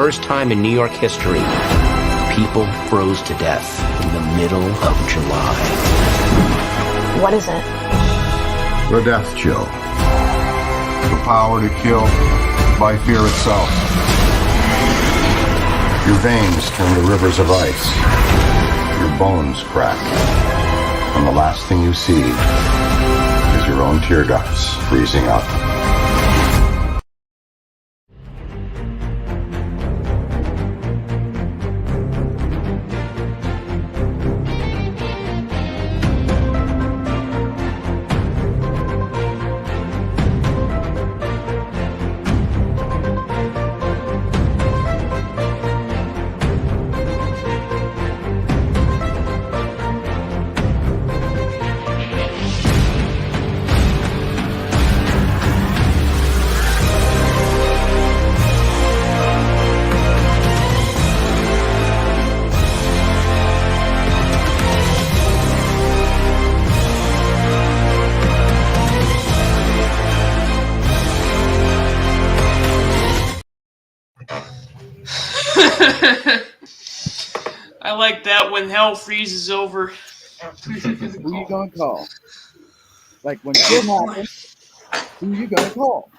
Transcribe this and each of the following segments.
first time in New York history, people froze to death in the middle of July. What is it? The death chill. The power to kill by fear itself. Your veins turn to rivers of ice. Your bones crack. And the last thing you see is your own tear ducts freezing up. I like that when hell freezes over. Who you gonna call? Like when shit happens, who you gonna call?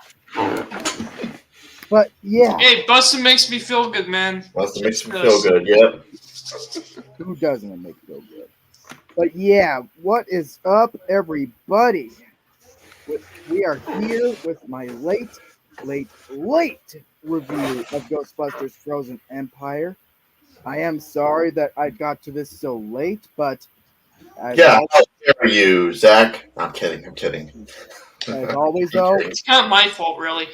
But yeah, Hey, Bustin' makes me feel good, man. Bustin' makes me feel good, yep. who doesn't make you feel good? But yeah, what is up, everybody? We are here with my late review of Ghostbusters Frozen Empire. I am sorry that I got to this so late, but as Yeah, how dare you, Zach? I'm kidding. as always, though, It's not my fault, really.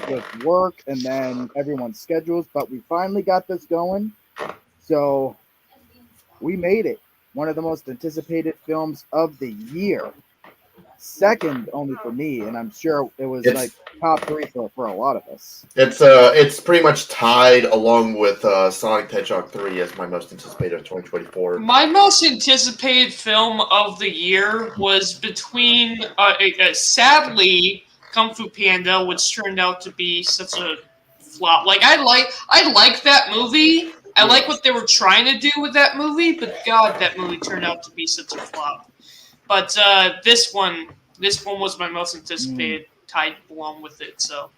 with work and then everyone's schedules, but we finally got this going. So we made it. One of the most anticipated films of the year. Second only for me, and I'm sure it was like top three for a lot of us. It's pretty much tied along with Sonic the Hedgehog 3 as my most anticipated of 2024. My most anticipated film of the year was between, sadly, Kung Fu Panda, which turned out to be such a flop. Like I like that movie. I like what they were trying to do with that movie, but God, that movie turned out to be such a flop. But this one was my most anticipated, tied along with it. So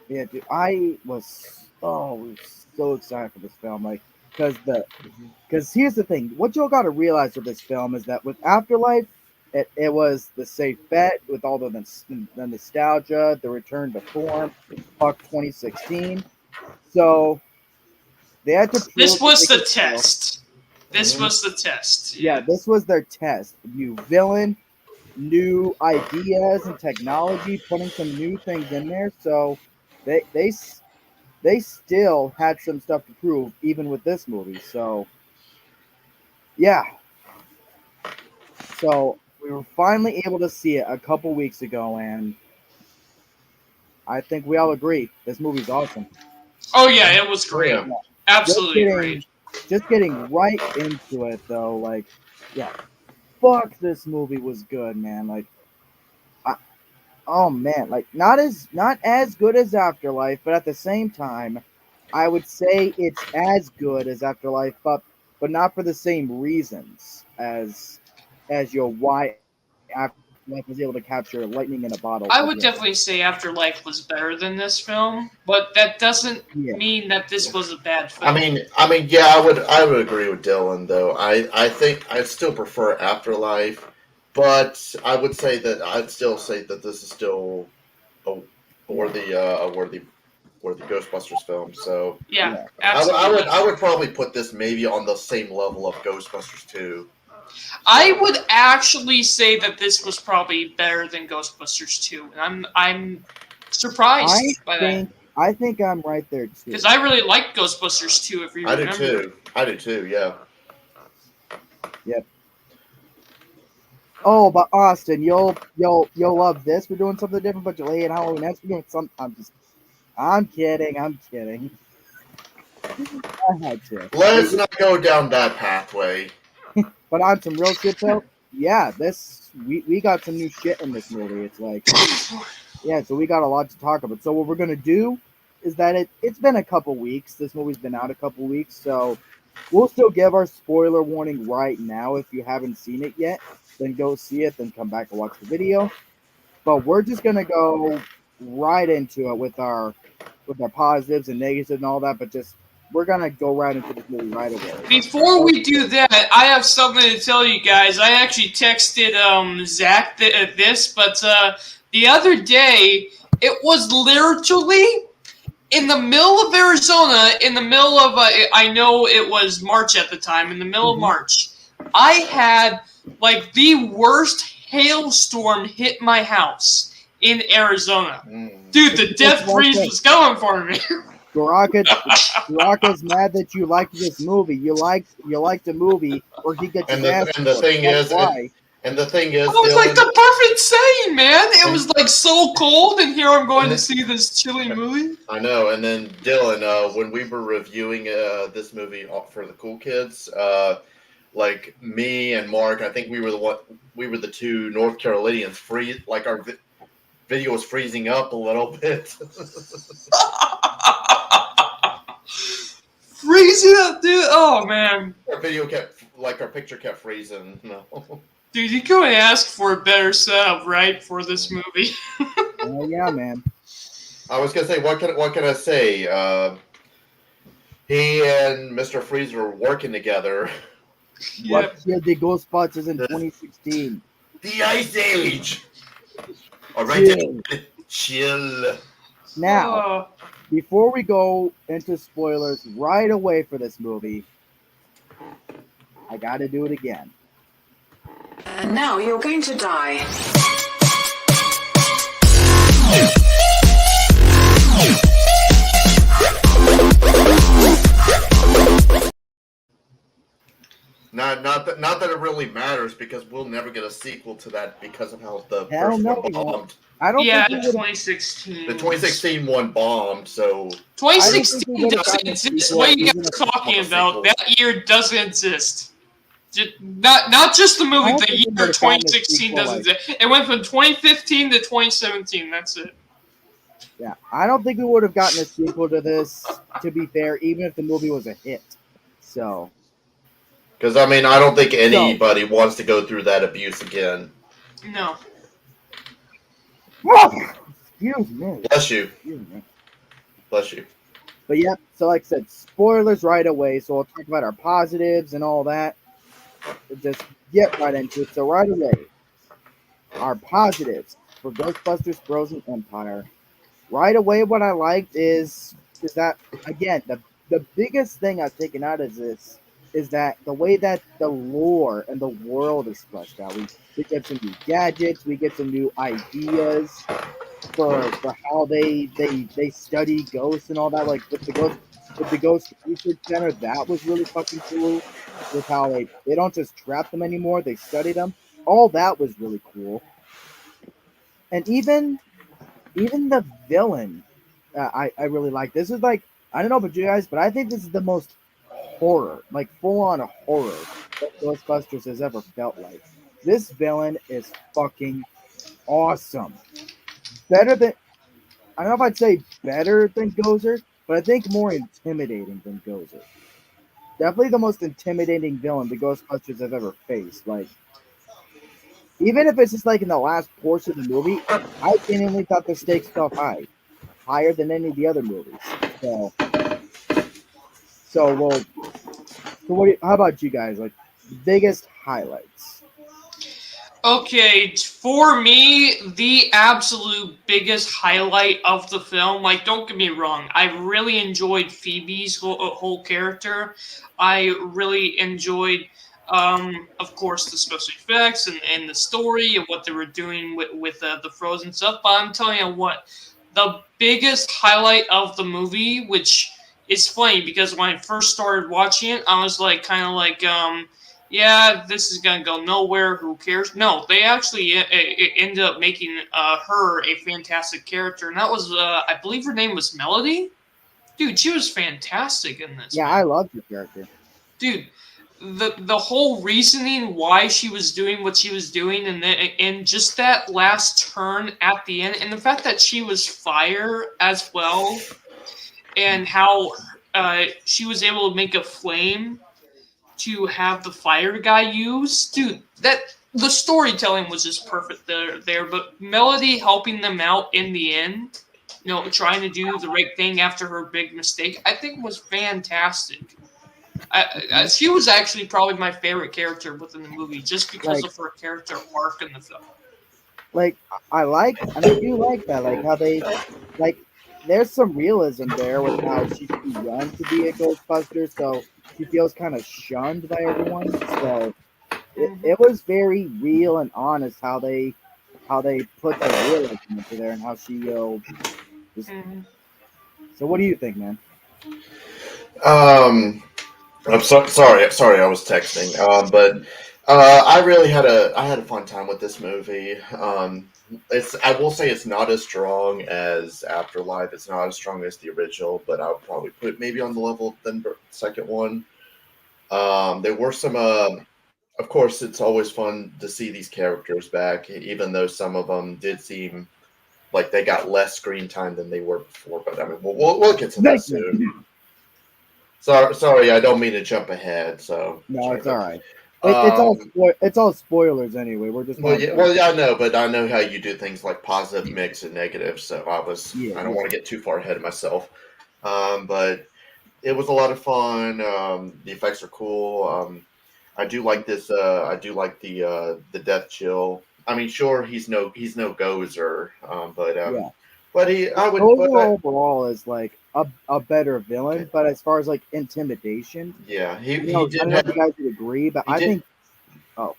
Yeah, dude, I was so excited for this film, like because here's the thing: what y'all got to realize with this film is that with Afterlife, it was the safe bet with all the nostalgia, the return to form, fuck 2016. So they had to. this was the test. This was the test. Yeah, this was their test. New villain, new ideas and technology, putting some new things in there. So they still had some stuff to prove, even with this movie. So yeah. So we were finally able to see it a couple weeks ago, and I think we all agree this movie's awesome. Oh yeah, it was great. Yeah. Absolutely great. Just getting right into it, though, like, yeah, fuck, this movie was good, man. Like, oh man, like not as good as Afterlife, but at the same time, I would say it's as good as Afterlife, but not for the same reasons as your why Afterlife was able to capture lightning in a bottle. I would definitely say Afterlife was better than this film, but that doesn't mean that this was a bad film. I mean, yeah, I would agree with Dylan though. I think I still prefer Afterlife, but I'd still say that this is still a worthy Ghostbusters film. So yeah, absolutely. I would probably put this maybe on the same level of Ghostbusters 2. I would actually say that this was probably better than Ghostbusters 2, and I'm surprised by that. I think I'm right there too. Because I really like Ghostbusters 2, if you remember. I do too, yeah. Yep. Oh, but Austin, you'll love this. We're doing something different, but you'll hate Halloween. We're doing something. I'm kidding. I had to. Let's not go down that pathway. But on some real shit though, yeah, we got some new shit in this movie. It's like, yeah, so we got a lot to talk about. So what we're gonna do is that it's been a couple weeks. This movie's been out a couple weeks, so we'll still give our spoiler warning right now. If you haven't seen it yet, then go see it, then come back and watch the video. But we're just gonna go right into it with our positives and negatives and all that. But just we're gonna go right into this movie right away. Before we do that, I have something to tell you guys. I actually texted Zach this, but the other day it was literally in the middle of Arizona, in the middle of I know it was March at the time, in the middle of March. I had like the worst hailstorm hit my house in Arizona. Dude, the death freeze was going for me. Baraka's mad that you liked this movie. You liked the movie, or he gets his ass. And the thing is, That was like the perfect saying, man. It was like so cold, and here I'm going to see this chilly movie. I know. And then Dylan, when we were reviewing this movie for the cool kids, like me and Mark, I think we were the two North Carolinians. Like our video was freezing up a little bit. Freezing up, dude. Oh man. Our picture kept freezing. No. Dude, you go and ask for a better setup, right, for this movie. Oh yeah, man. I was gonna say, what can I say? He and Mr. Freeze were working together. What killed the Ghostbusters in 2016? The Ice Age. All right, chill. Now, before we go into spoilers right away for this movie, I gotta do it again. And now you're going to die. Not that it really matters, because we'll never get a sequel to that because of how the Hell first no, one bombed. I don't Yeah, think the 2016. The 2016 one bombed, so 2016 doesn't exist. What are you guys talking about? That year doesn't exist. Not just the movie. The year 2016 doesn't exist. It went from 2015 to 2017. That's it. Yeah, I don't think we would have gotten a sequel to this, to be fair, even if the movie was a hit. So, because I mean, I don't think anybody wants to go through that abuse again. No. Excuse me. Bless you. Excuse me. Bless you. But yeah, so like I said, spoilers right away. So we'll talk about our positives and all that. We'll just get right into it. So right away, our positives for Ghostbusters Frozen Empire. Right away, what I liked is that, again, the biggest thing I've taken out of this is that the way that the lore and the world is fleshed out. We get some new gadgets, we get some new ideas for how they study ghosts and all that. Like with the Ghost Research Center, that was really fucking cool. With how they don't just trap them anymore, they study them. All that was really cool. And even the villain, I really like. This is like, I don't know about you guys, but I think this is the most horror, like full-on horror that Ghostbusters has ever felt like. This villain is fucking awesome. Better than, I don't know if I'd say better than Gozer, but I think more intimidating than Gozer. Definitely the most intimidating villain the Ghostbusters have ever faced. Like, even if it's just like in the last portion of the movie, I genuinely thought the stakes felt higher than any of the other movies. So how about you guys? Like, biggest highlights? Okay, for me, the absolute biggest highlight of the film, like, don't get me wrong, I really enjoyed Phoebe's whole character. I really enjoyed, of course, the special effects and the story and what they were doing with the Frozen stuff. But I'm telling you what, the biggest highlight of the movie, which is funny because when I first started watching it, I was like, kind of like, yeah, this is gonna go nowhere. Who cares? No, they actually ended up making her a fantastic character, and that was, I believe her name was Melody. Dude, she was fantastic in this. Yeah, man. I loved the character. Dude, the whole reasoning why she was doing what she was doing, and just that last turn at the end, and the fact that she was fire as well. and how she was able to make a flame to have the fire guy use. Dude, that the storytelling was just perfect there. But Melody helping them out in the end, trying to do the right thing after her big mistake, I think was fantastic. She was actually probably my favorite character within the movie, just because Like, of her character arc in the film. like I like, and I do like that, like how they, like, there's some realism there with how she's too young to be a Ghostbuster, so she feels kind of shunned by everyone. So Hmm. it was very real and honest how they put the realism into there and how she just. Hmm. So what do you think, man? Um, sorry, I was texting. But I really had a fun time with this movie. I will say it's not as strong as Afterlife. It's not as strong as the original, but I would probably put it maybe on the level than the second one. There were some. Of course, it's always fun to see these characters back, even though some of them did seem like they got less screen time than they were before. But I mean, we'll get to that Nightmare. soon. Sorry, I don't mean to jump ahead. So No, sorry it's all about. right. Um, It's all spoilers anyway. We're just not. yeah, I know, but I know how you do things like positive mix and negative. So Yeah, I don't yeah. want to get too far ahead of myself. But it was a lot of fun. The effects are cool. I do like this. I do like the death chill. I mean, sure, he's no Gozer, Yeah. but I would, but Gozer overall is like a better villain, but as far as like intimidation, yeah, I don't know if you guys would agree, but he I did think oh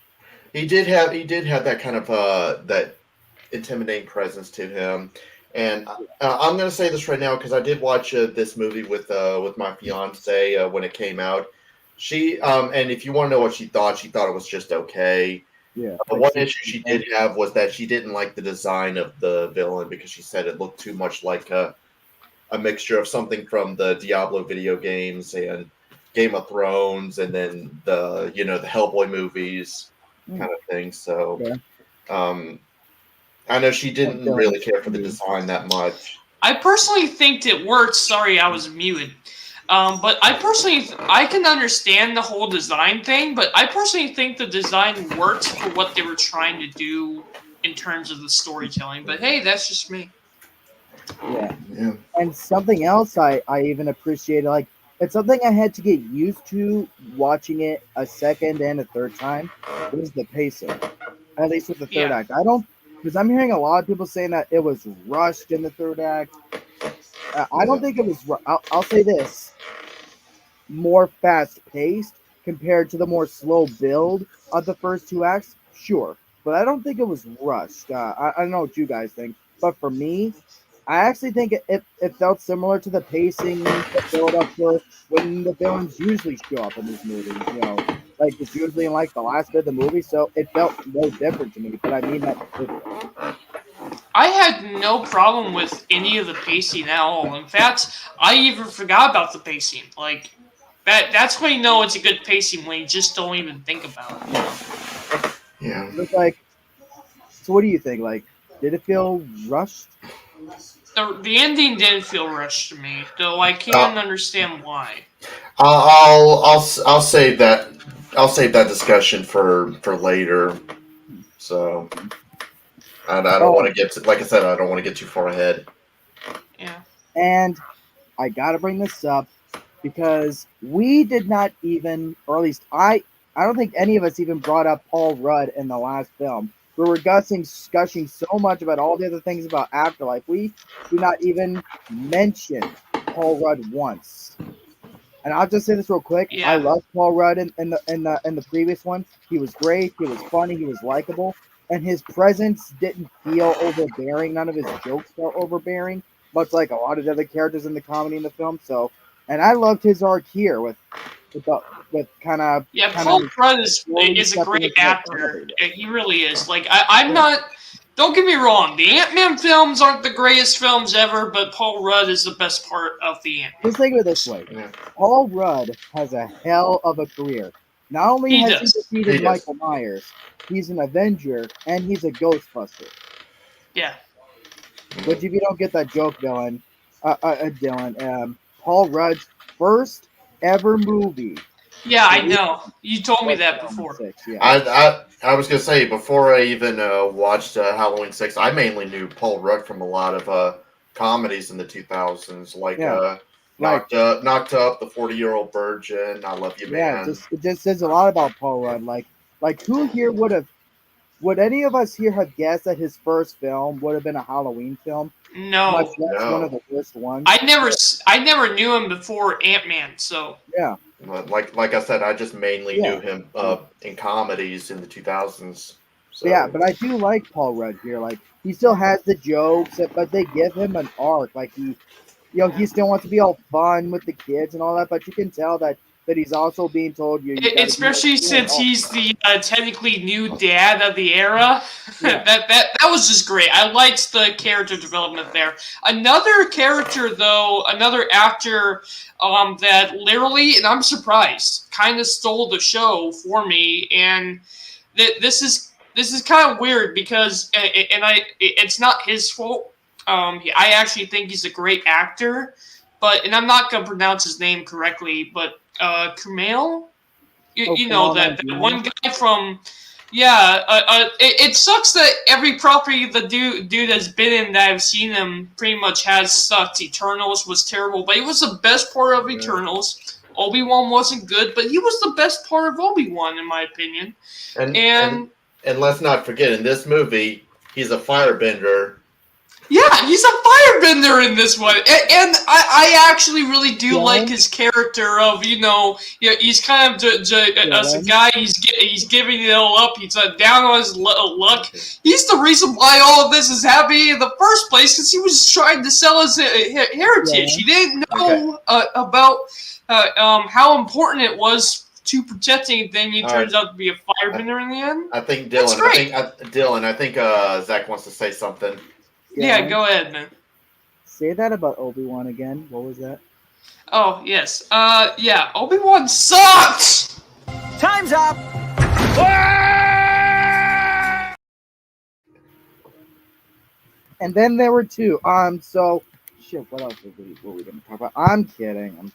he did have that kind of that intimidating presence to him. And I'm going to say this right now because I did watch this movie with my fiance when it came out. She and if you want to know what she thought it was just okay. yeah, like One she issue she did have was that she didn't like the design of the villain because she said it looked too much like a mixture of something from the Diablo video games and Game of Thrones, and then the Hellboy movies mm, kind of thing. So okay. um, I know she What didn't Dylan? really care for the design that much. I personally think it works. Sorry, I was muted. But I can understand the whole design thing, but I personally think the design works for what they were trying to do in terms of the storytelling. But hey, that's just me. Yeah. Yeah. And something else I even appreciated, like it's something I had to get used to watching it a second and a third time, was the pacing. At least with the third Yeah. act. I don't, because I'm hearing a lot of people saying that it was rushed in the third act. I don't Yeah. think it was. I'll say this: more fast paced compared to the more slow build of the first two acts. Sure, but I don't think it was rushed. I don't know what you guys think, but for me, I actually think it felt similar to the pacing, the build up for when the villains usually show up in these movies. Like it's usually in like the last bit of the movie, so it felt no different to me. But I mean that in a good way. I had no problem with any of the pacing at all. In fact, I even forgot about the pacing. Like that's when you know it's a good pacing when you just don't even think about it. Yeah. It was like, so what do you think? Like, did it feel rushed? The ending didn't feel rushed to me, though I Uh, can understand why. I'll save that. I'll save that discussion for later. So I don't want Oh, to get to, like I said, I don't want to get too far ahead. Yeah. and I gotta bring this up because we did not even, or at least I don't think any of us even brought up Paul Rudd in the last film. We were gushing so much about all the other things about Afterlife. We do not even mention Paul Rudd once. And I'll just say this real quick. I Yeah. love Paul Rudd in the previous one. He was great. He was funny. He was likable, and his presence didn't feel overbearing. None of his jokes felt overbearing, much like a lot of the other characters in the comedy in the film. So, and I loved his arc here with the, with Yeah, kind Paul of Rudd slowly is a stepping great into that actor. comedy. He really is. Like I'm Yeah. not. Don't get me wrong. The Ant Man films aren't the greatest films ever, but Paul Rudd is the best part of the Ant Man Just think of it this movies. way: Yeah. Paul Rudd has a hell of a career. Not only He has he does. defeated He does. Michael Myers, he's an Avenger and he's a Ghostbuster. Yeah. Which, if you don't get that joke, Dylan, Paul Rudd's first ever movie. Yeah, I know. You told me that before. 6, yeah. I was gonna say before I even watched Halloween 6, I mainly knew Paul Rudd from a lot of comedies in the 2000s, like Yeah. Knocked Up, The 40-Year-Old Virgin, I Love You, Yeah, Man. it just says a lot about Paul Rudd. Like who here would any of us here have guessed that his first film would have been a Halloween film? Much No, less No. one of the worst ones. I never knew him before Ant-Man. So Yeah, But like I said, I just mainly Yeah. knew him in comedies in the 2000s. So yeah, but I do like Paul Rudd here. Like he still has the jokes, but they give him an arc. Like he still wants to be all fun with the kids and all that, but you can tell that he's also being told you gotta especially be since he's the technically new dad of the era, Yeah. that was just great. I liked the character development there. Another character though, another actor that literally, and I'm surprised, kind of stole the show for me, and this is kind of weird because it's not his fault. I actually think he's a great actor, and I'm not gonna pronounce his name correctly, but Kumail, you know Kumail that Nanjiani? one guy from. Yeah, it sucks that every property the dude has been in that I've seen him pretty much has sucked. Eternals was terrible, but he was the best part of Eternals. Obi-Wan wasn't good, but he was the best part of Obi-Wan in my opinion. and let's not forget, in this movie, he's a firebender. Yeah, he's a firebender in this one, and I actually really do Yeah. like his character of he's kind of as a guy he's giving it all up. He's down on his luck. He's the reason why all of this is happening in the first place because he was trying to sell his heritage. Yeah. He didn't know about how important it was to protect anything. He turns out to be a firebender in the end. I think That's Dylan. great. I think Zach wants to say something. Yeah, go ahead, man. Say that about Obi-Wan again. What was that? Oh, yes. Yeah, Obi-Wan sucks! Time's up! And then there were two. So shit. What else were we gonna talk about? I'm kidding.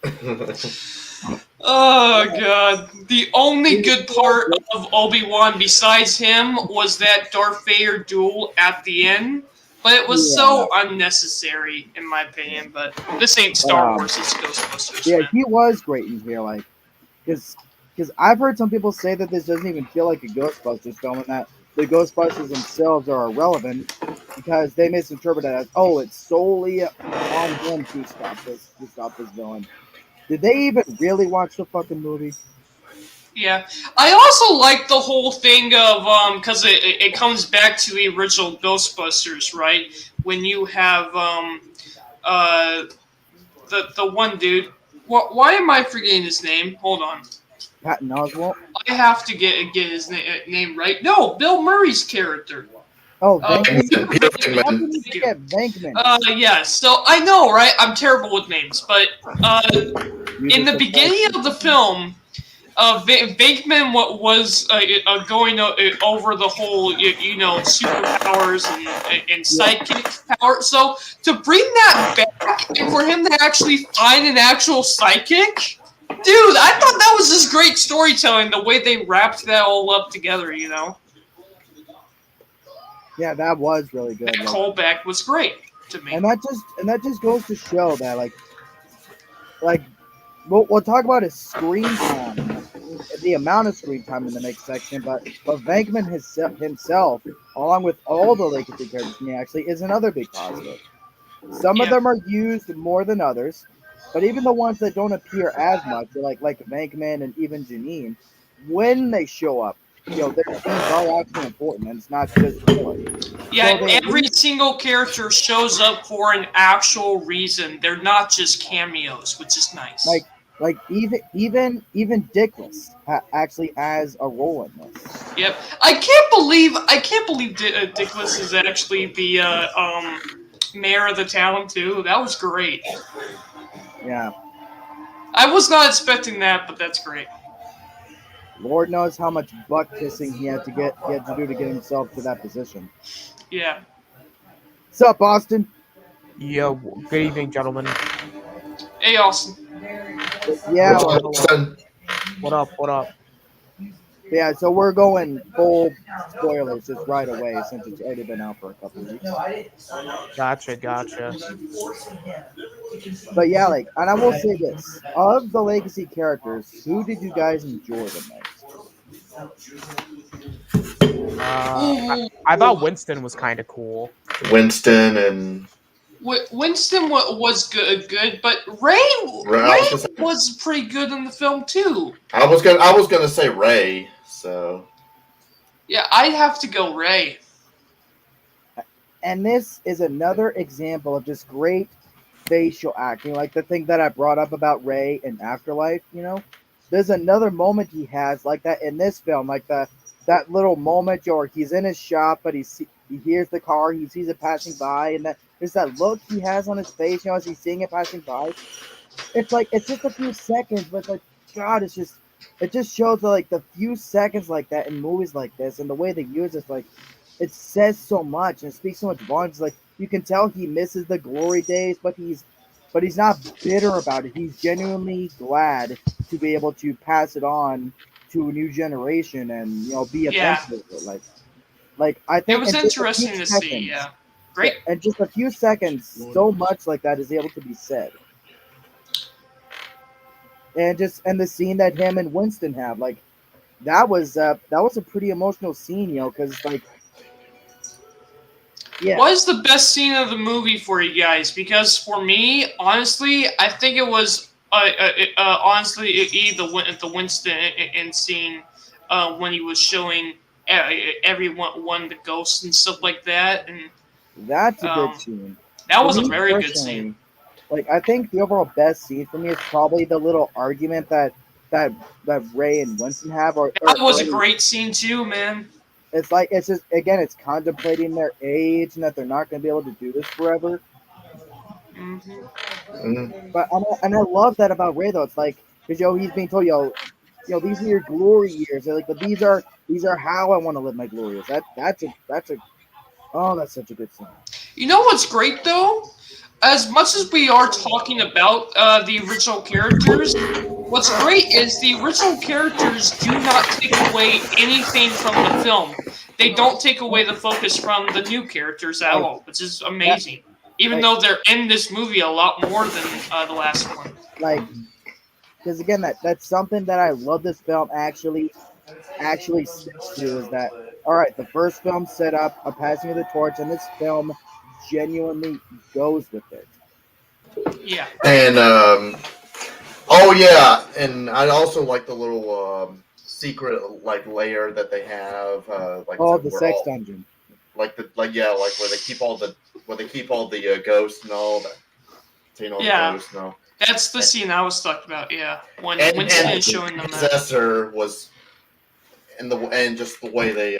Oh, God. The only good part of Obi-Wan besides him was that Darth Vader duel at the end. But it was so unnecessary, in my opinion. But this ain't Star Wars, it's Ghostbusters. Yeah, Man. he was great in here. Like, because I've heard some people say that this doesn't even feel like a Ghostbusters film, and that the Ghostbusters themselves are irrelevant because they misinterpret it as, oh, it's solely on him to stop this villain. Did they even really watch the fucking movie? Yeah, I also like the whole thing of because it comes back to the original Ghostbusters, right? When you have the one dude. Why am I forgetting his name? Hold on. Patton Oswalt? I have to get his name right. No, Bill Murray's character. Oh, Peter Venkman. Yeah. So I know, right? I'm terrible with names, but in the beginning of the film. Venkman was going over the whole, superpowers and psychic power. So to bring that back and for him to actually find an actual psychic, dude, I thought that was just great storytelling. The way they wrapped that all up together, Yeah, that was really good. That callback was great to me. And that just goes to show that like we'll talk about his screen time. The amount of screen time in the next section, but Venkman himself, along with all the legacy characters to me, actually is another big positive. Some of them are used more than others, but even the ones that don't appear as much, like Venkman and even Janine, when they show up, their scenes are actually important, and it's not just filler. Yeah, so every single character shows up for an actual reason. They're not just cameos, which is nice. Like even Dickless actually has a role in this. Yep, I can't believe Dickless is actually the mayor of the town too. That was great. Yeah, I was not expecting that, but that's great. Lord knows how much butt kissing he had to do to get himself to that position. Yeah. What's up, Austin? Yo, good evening, gentlemen. Hey, Austin. Yeah, like, Austin? What up? What up? yeah. So we're going full spoilers just right away since it's already been out for a couple of weeks. Gotcha. Gotcha. But yeah, like, and I will say this: of the legacy characters, who did you guys enjoy the I thought Winston was kind of cool. Winston and Winston was good, but Ray was pretty good in the film too. I was gonna say Ray. So Yeah, I'd have to go Ray. And this is another example of just great facial acting, like the thing that I brought up about Ray in Afterlife. There's another moment he has like that in this film, like that little moment where he's in his shop, but he hears the car, he sees it passing by, and there's that look he has on his face, as he's seeing it passing by. It's like it's just a few seconds, but like God, it just shows like the few seconds like that in movies like this, and the way they use it, like it says so much and speaks so much volumes. Like you can tell he misses the glory days, but he's not bitter about it. He's genuinely glad to be able to pass it on to a new generation and be a mentor of it. Like I think it was in just a interesting few to seconds, see. Yeah, great. and just a few seconds, so much like that is able to be said. And the scene that him and Winston have, like that was a pretty emotional scene, because like yeah. What is the best scene of the movie for you guys? Because for me, honestly, I think it was the Winston scene when he was showing everyone the ghosts and stuff like that, and That's a good scene. that For was a me very good personally, scene. like I think the overall best scene for me is probably the little argument that Ray and Winston have, or That was a early. great scene too, man. It's like it's just again it's contemplating their age and that they're not going to be able to do this forever. But and I love that about Ray though. It's like because he's being told these are your glory years. They're like, but these are how I want to live my glory years. That's such a good scene. You know what's great though? As much as we are talking about the original characters, what's great is the original characters do not take away anything from the film. They don't take away the focus from the new characters at all, which is amazing. Even though they're in this movie a lot more than the last one. Like, because again, that's something that I love this film actually sticks to, is that all right? The first film set up a passing of the torch, and this film genuinely goes with it. Yeah. And oh yeah, and I also like the little secret like layer that they have. The sex dungeon. Like where they keep all the ghosts and all that. Yeah. Ghosts and all. That's the scene I was talking about. Yeah, when Winston is showing them that. Possessor was. And just the way they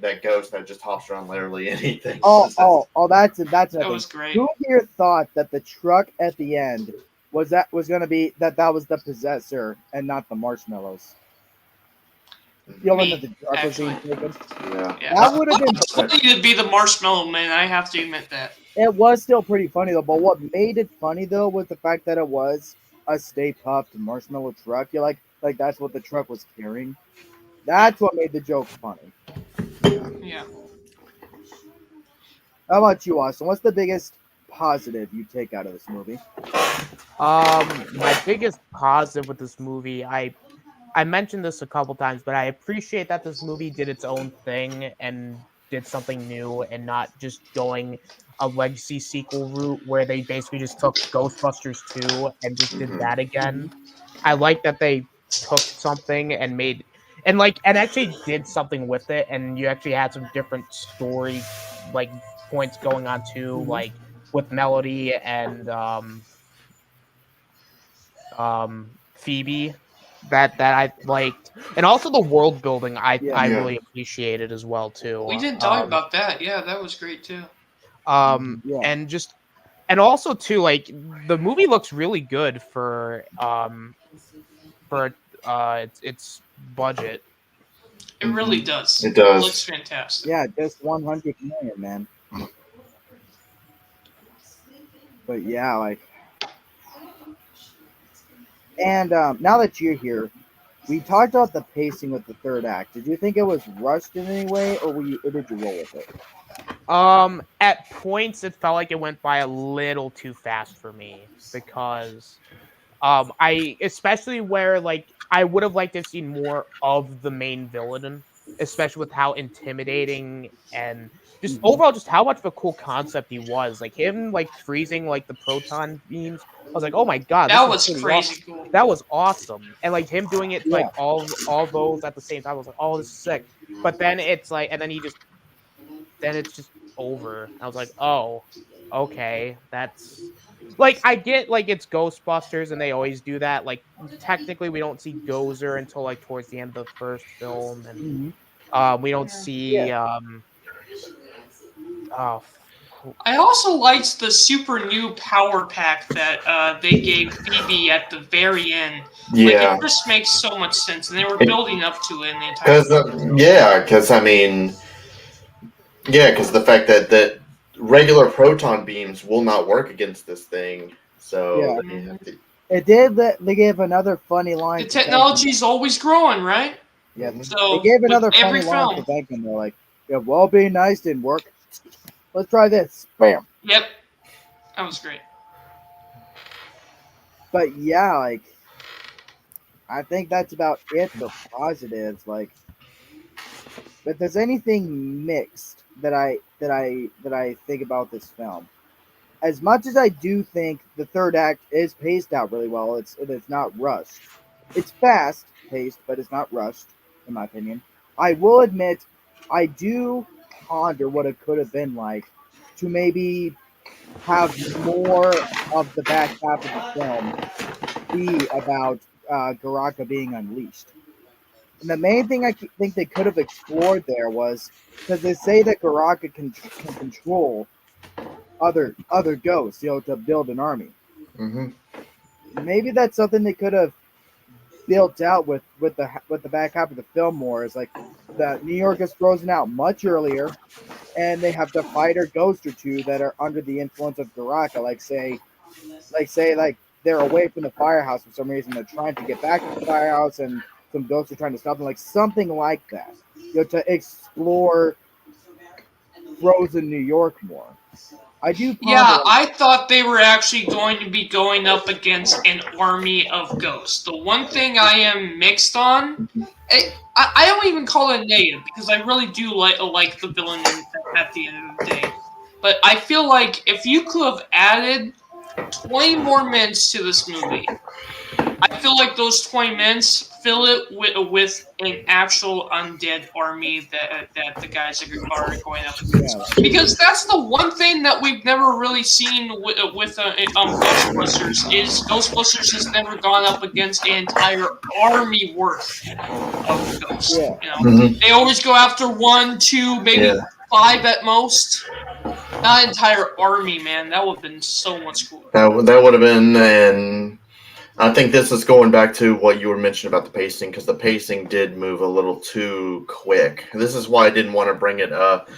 that ghost that just hops around literally anything. That's that was great. Who here thought that the truck at the end was going to be that was the possessor and not the marshmallows? That the truck was being taken. Yeah. That would have been funny to be the marshmallow man. I have to admit that. It was still pretty funny though. But what made it funny though was the fact that it was a Stay Puft Marshmallow truck. You're like that's what the truck was carrying. That's what made the joke funny. Yeah. How about you, Austin? What's the biggest positive you take out of this movie? My biggest positive with this movie, I mentioned this a couple times, but I appreciate that this movie did its own thing and did something new and not just going a legacy sequel route where they basically just took Ghostbusters 2 and just did that again. I like that they took something and made and actually did something with it, and you actually had some different story points going on too, like with Melody and Phoebe that I liked, and also the world building I really appreciated as well too. We didn't talk about that. Yeah, that was great too. And also too, like the movie looks really good for its budget. It really does. It does. It looks fantastic. Yeah, just 100 million, man. But yeah, like And now that you're here, we talked about the pacing with the third act. Did you think it was rushed in any way, or did you roll with it? At points it felt like it went by a little too fast for me because I especially where like I would have liked to have seen more of the main villain, especially with how intimidating and just Mhm. overall just how much of a cool concept he was. Like him like freezing like the proton beams. I was like, oh my god, this That is was pretty crazy cool. that was awesome. And like him doing it to Yeah. like all those at the same time, I was like, oh, this is sick. But then it's like and then he just then it's just over. I was like, oh, okay, that's like I get like it's Ghostbusters and they always do that. Like technically we don't see Gozer until like towards the end of the first film and Hmm. we don't Yeah. see oh who- I also liked the super new power pack that they gave Phoebe at the very end. Like it Yeah, just makes so much sense, and they were It- building up to it in the entire. because I mean, yeah, because the fact that regular proton beams will not work against this thing, so Yeah. they have to. It did. They gave another funny line The to Venkman. technology's always growing, right? Yeah, Mhm. they So gave with another funny every line to film, Venkman. They're like, "Yeah, well, being nice didn't work. Let's try this." Bam. yep, that was great. But yeah, like I think that's about it for positives. Like, if there's anything mixed that I think about this film, as much as I do think the third act is paced out really well, it's not rushed. It's fast paced, but it's not rushed, in my opinion. I will admit, I do ponder what it could have been like to maybe have more of the back half of the film be about Garaka being unleashed. And the main thing think they could have explored there was because they say that Garaka can control other ghosts, to build an army. Mhm. Maybe that's something they could have built out with the back half of the film more. Is like that New York is frozen out much earlier, and they have to fight a ghost or two that are under the influence of Garaka. Like they're away from the firehouse for some reason. They're trying to get back to the firehouse, and some ghosts are trying to stop them. Like something like that. To explore frozen New York more. I do ponder. Yeah, I thought they were actually going to be going up against an army of ghosts. The one thing I am mixed on, I don't even call it negative because I really do like the villain at the end of the day. But I feel like if you could have added 20 more minutes to this movie, I feel like those 20 minutes fill it with an actual undead army that the guys are going up against. Yeah, Because that's the one thing that we've never really seen with Ghostbusters is Ghostbusters has never gone up against an entire army worth of ghosts. yeah. Mhm. They always go after one, two, maybe Yeah. five at most. Not an entire army, man. That would have been so much cooler. That would have been, and I think this is going back to what you were mentioning about the pacing, because the pacing did move a little too quick. This is why I didn't want to bring it up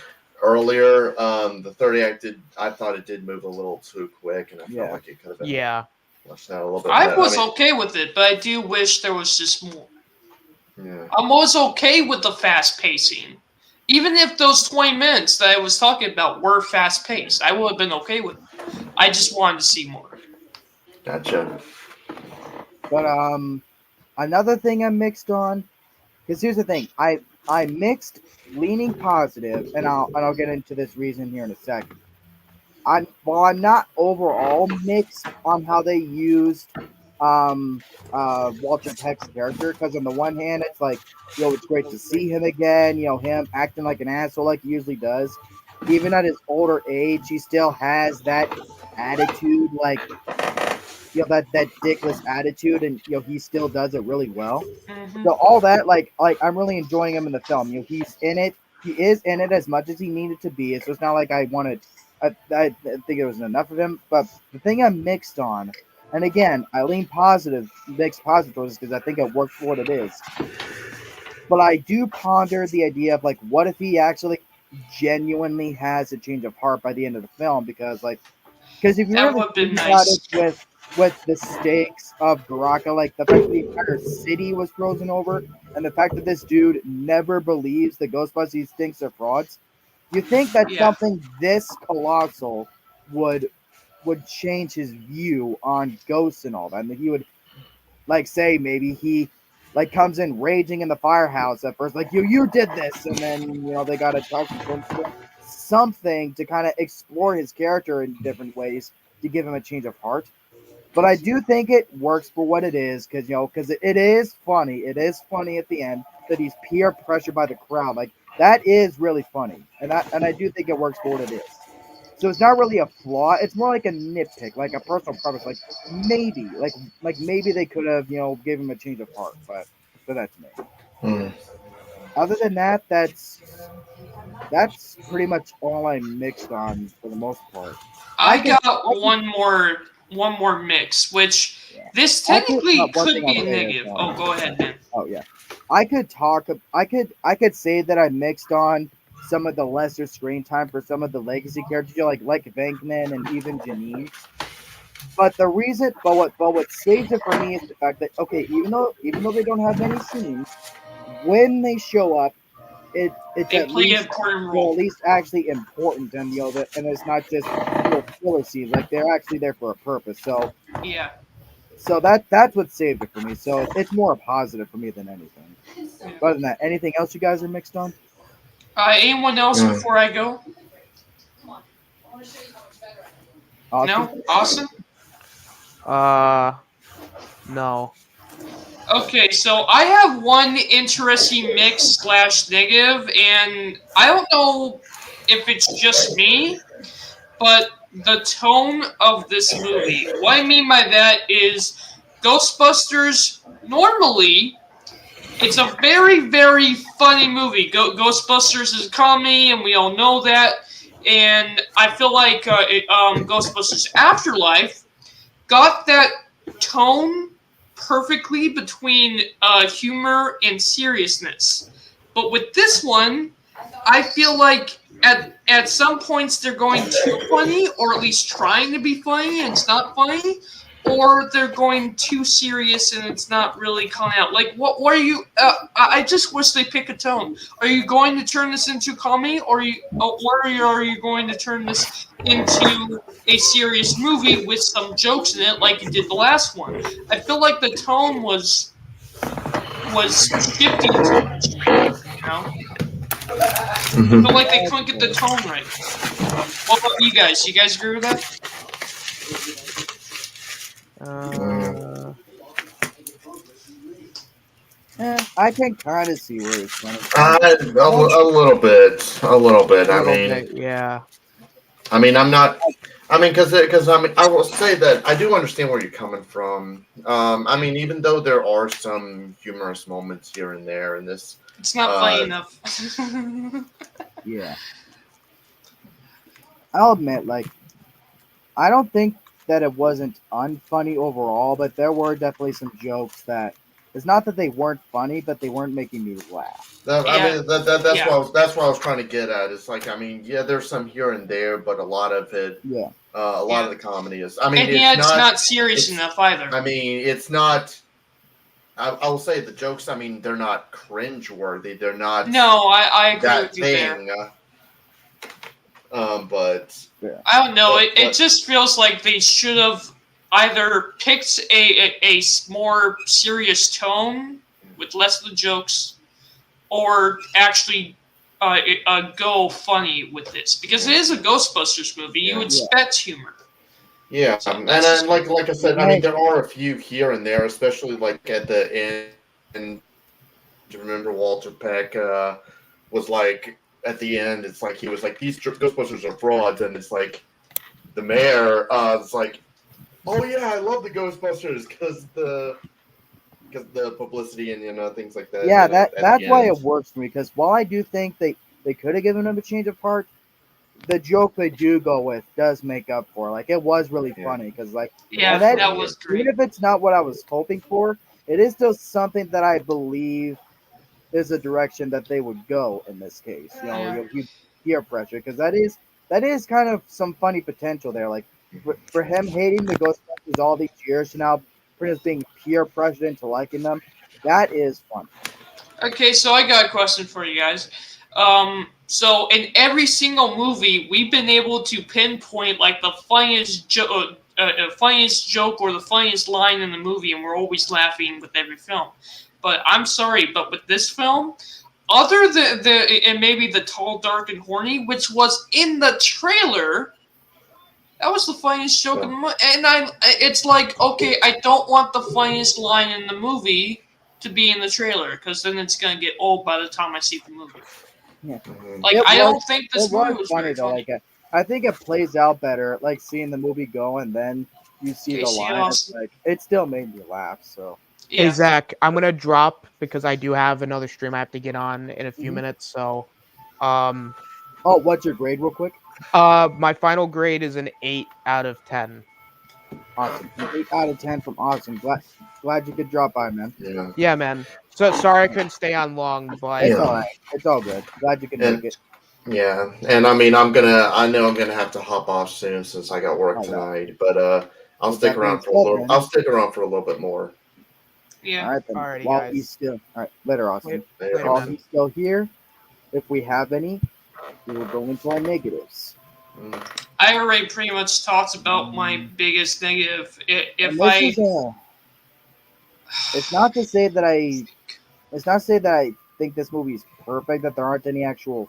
earlier. The third act I thought it did move a little too quick, and I felt Yeah. like it could have been yeah. fleshed out a little bit I better. was mean, okay with it, but I do wish there was just more. yeah. I was okay with the fast pacing. Even if those 20 minutes that I was talking about were fast paced, I would have been okay with it. I just wanted to see more. Gotcha. But another thing I'm mixed on, because here's the thing, I mixed leaning positive, and I'll get into this reason here in a second. While I'm not overall mixed on how they used Walter Peck's character, because on the one hand it's like, it's great to see him again, him acting like an asshole like he usually does. Even at his older age, he still has that attitude, like that dickless attitude, and he still does it really well. Mm-hmm. So all that, like I'm really enjoying him in the film. He's in it. He is in it as much as he needed to be. So it's not like I wanted. I think it was enough of him. But the thing I'm mixed on, and again, I lean positive, mixed positive towards this because I think it works for what it is. But I do ponder the idea of like, what if he actually genuinely has a change of heart by the end of the film? Because if you That really would have been think about nice. it, with the stakes of Baraka, like the fact that the entire city was frozen over, and the fact that this dude never believes the Ghostbusters thinks are frauds. You think that Yeah. something this colossal would change his view on ghosts and all that, and that he would like say maybe he like comes in raging in the firehouse at first, like you did this, and then they got to talk to him, something to kind of explore his character in different ways to give him a change of heart. But I do think it works for what it is, because it is funny. It is funny at the end that he's peer pressured by the crowd. Like that is really funny, and I do think it works for what it is. So it's not really a flaw. It's more like a nitpick, like a personal preference. Like maybe they could have gave him a change of heart, but that's me. Mm. Other than that, that's pretty much all I mixed on for the most part. I I could, got I could one more mix, which yeah. this I could. technically One could thing be I'll a say is, negative. Oh, go ahead, man. oh yeah, I could talk. I could say that I mixed on some of the lesser screen time for some of the legacy characters, like Venkman and even Janine. But the reason, but what saves it for me is the fact that okay, even though they don't have many scenes, when they show up, it's They at play an least important role. at least actually important, and and it's not just filler scenes. Like they're actually there for a purpose. So Yeah. that's what saved it for me. So it's more a positive for me than anything. Yeah. Other than that, anything else you guys are mixed on? Anyone else Mm. before I go? Austin? No? Austin? No. Okay, so I have one interesting mix slash negative, and I don't know if it's just me, but the tone of this movie. What I mean by that is Ghostbusters normally it's a very, very funny movie. Ghostbusters is a comedy, and we all know that. And I feel like Ghostbusters Afterlife got that tone perfectly between humor and seriousness. But with this one, I feel like at some points they're going too funny, or at least trying to be funny, and it's not funny, or they're going too serious and it's not really coming out. Like, what are you? I just wish they pick a tone. Are you going to turn this into comedy, are you going to turn this into a serious movie with some jokes in it, like you did the last one? I feel like the tone was shifting too much. You know. I Mhm. feel like they couldn't get the tone right. What about you guys? You guys agree with that? Uh, I can kind of see where it's coming from. A little bit, a little bit. a little bit, yeah. I'm not. Because I will say that I do understand where you're coming from. Even though there are some humorous moments here and there in this, It's not funny enough. Yeah, I'll admit, like, I don't think that it wasn't unfunny overall, but there were definitely some jokes that it's not that they weren't funny, but they weren't making me laugh. Yeah. that's Yeah. what I was trying to get at. It's like yeah, there's some here and there, but a lot of it, Yeah, a lot Yeah. of the comedy is. And it's not serious it's- enough either. It's not. I will say the jokes. They're not cringe-worthy. They're not. No, I agree that with you there. thing. But yeah. I don't know. It But- just feels like they should have either picked a more serious tone with less of the jokes, or actually go funny with this, because it is a Ghostbusters movie. You Yeah. expect humor. yeah, So and that's then just- like I said, Hey. there are a few here and there, especially like at the end. Do you remember Walter Peck was like at the end? It's like he was like, these Ghostbusters are frauds, and it's like the mayor is like, oh yeah, I love the Ghostbusters because the publicity and things like that. Yeah, at that's the why end. it works for me. Because while I do think they could have given him a change of heart, the joke they do go with does make up for. Like it was really Yeah. funny because Yeah, and that- that was great. even if it's not what I was hoping for, it is still something that I believe is a direction that they would go in this case. Yeah. You peer pressure because that is kind of some funny potential there. Like for him hating the Ghostbusters characters all these years to now pretty much being peer pressured into liking them. That is fun. Okay, so I got a question for you guys. So in every single movie, we've been able to pinpoint like the funniest joke or the funniest line in the movie, and we're always laughing with every film. But I'm sorry, but with this film, other than and maybe the tall, dark, and horny, which was in the trailer, that was the funniest joke in the movie. And it's like, okay, I don't want the funniest line in the movie to be in the trailer, because then it's gonna get old by the time I see the movie. Yeah. Like, I don't think this movie was very funny. Like, I think it plays out better, like seeing the movie go and then you see the Casey line. It's Austin. like it still made me laugh. So Hey Yeah. Zach, I'm gonna drop because I do have another stream I have to get on in a few Mhm. minutes. So, um, oh, what's your grade, real quick? my final grade is an 8 out of 10. Awesome. An 8 out of 10 from Awesome. Glad you could drop by, man. Yeah. Yeah, man. So sorry I couldn't stay on long, but It's Yeah. all right. It's all good. Glad you could And- make it. Yeah, and I mean, I know I'm gonna have to hop off soon since I got work Oh, yeah. tonight. But I'll With stick that around being for a little. said, I'll stick around for a little bit more. Yeah. All right, then. Alrighty, While guys. he's still all right, later, Awesome. Later, While man. he's still here, if we have any, we will go into our negatives. Mm. I already pretty much talked about my biggest negative. And If this I is it's not to say that I think this movie is perfect, that there aren't any actual